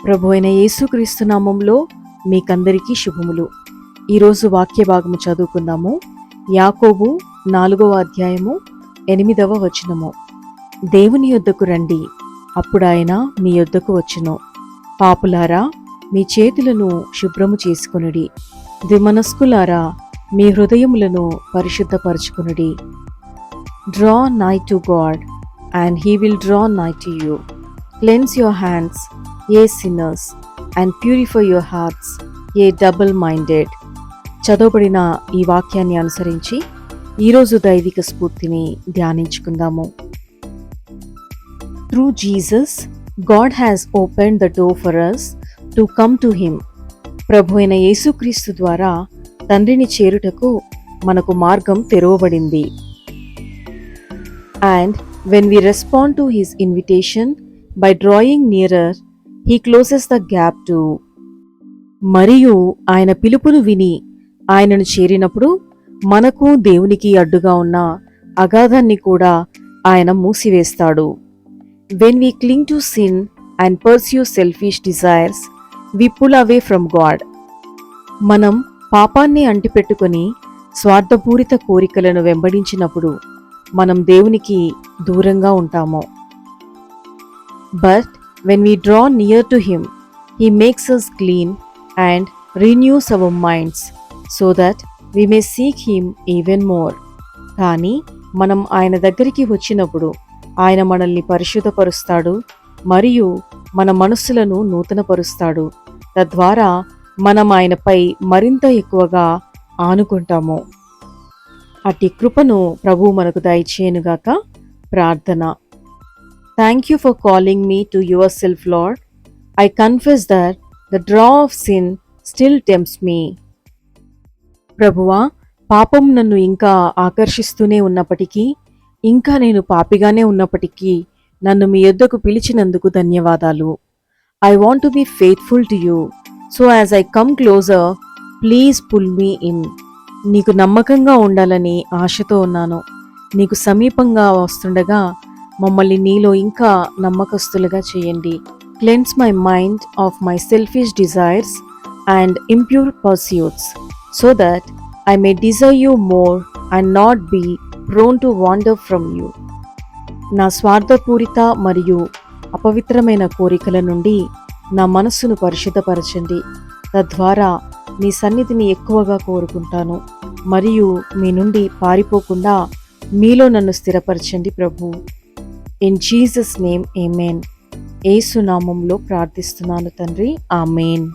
ప్రభు అయిన యేసుక్రీస్తు నామంలో మీకందరికీ శుభములు. ఈరోజు వాక్య భాగము చదువుకుందాము. యాకోబు 4వ అధ్యాయము 8వ వచనము. దేవుని యొద్దకు రండి, అప్పుడు ఆయన మీ యొద్దకు వచ్చును. పాపులారా, మీ చేతులను శుభ్రము చేసుకొనుడి. ద్విమనస్కులారా, మీ హృదయములను పరిశుద్ధపరచుకొనుడి. Draw nigh to God, and he will draw nigh to you. Cleanse your hands, ye sinners, and purify your hearts, ye double-minded. చదవబడిన ఈ వాక్యాన్ని అనుసరించి ఈరోజు దైవిక స్ఫూర్తిని ధ్యానించుకుందాము. Through Jesus, God has opened the door for us to come to him. ప్రభు అయిన యేసుక్రీస్తు ద్వారా తండ్రిని చేరుటకు మనకు మార్గం తెరవబడింది. And when we respond to his invitation by drawing nearer, he closes the gap too. మరియు ఆయన పిలుపును విని ఆయనను చేరినప్పుడు మనకు దేవునికి అడ్డుగా ఉన్న అగాధాన్ని కూడా ఆయన మూసివేస్తాడు. When we cling to sin and pursue selfish desires, we pull away from God. మనం పాపాన్ని అంటిపెట్టుకొని స్వార్థపూరిత కోరికలను వెంబడించినప్పుడు మనం దేవునికి దూరంగా ఉంటాము. But when we draw near to him, he makes us clean and renews our minds so that we may seek him even more. కానీ మనం ఆయన దగ్గరికి వచ్చినప్పుడు ఆయన మనల్ని పరిశుద్ధపరుస్తాడు మరియు మన మనస్సులను నూతనపరుస్తాడు. తద్వారా మనం ఆయనపై మరింత ఎక్కువగా ఆనుకుంటాము. అట్టి కృపను ప్రభువు మనకు దయచేయునుగాక. ప్రార్థన. Thank you for calling me to yourself, Lord. I confess that the draw of sin still tempts me. ప్రభువా, పాపం నన్ను ఇంకా ఆకర్షిస్తూనే ఉన్నప్పటికీ, ఇంకా నేను పాపిగానే ఉన్నప్పటికీ నన్ను మీ యొద్దకు పిలిచినందుకు ధన్యవాదాలు. I want to be faithful to you. So as I come closer, please pull me in. నీకు నమ్మకంగా ఉండాలని ఆశతో ఉన్నాను. నీకు సమీపంగా వస్తుండగా మమ్మల్ని నీలో ఇంకా నమ్మకస్తులుగా చేయండి. Cleanse my mind of my selfish desires and impure pursuits, so that I may desire you more and not be prone to wander from you. నా స్వార్థపూరిత మరియు అపవిత్రమైన కోరికల నుండి నా మనస్సును పరిశుద్ధపరచండి. తద్వారా మీ సన్నిధిని ఎక్కువగా కోరుకుంటాను మరియు మీ నుండి పారిపోకుండా మీలో నన్ను స్థిరపరచండి ప్రభు. ఇన్ జీసస్ నేమ్ ఆమేన్. యేసు నామములో ప్రార్థిస్తున్నాను తండ్రి. ఆమేన్.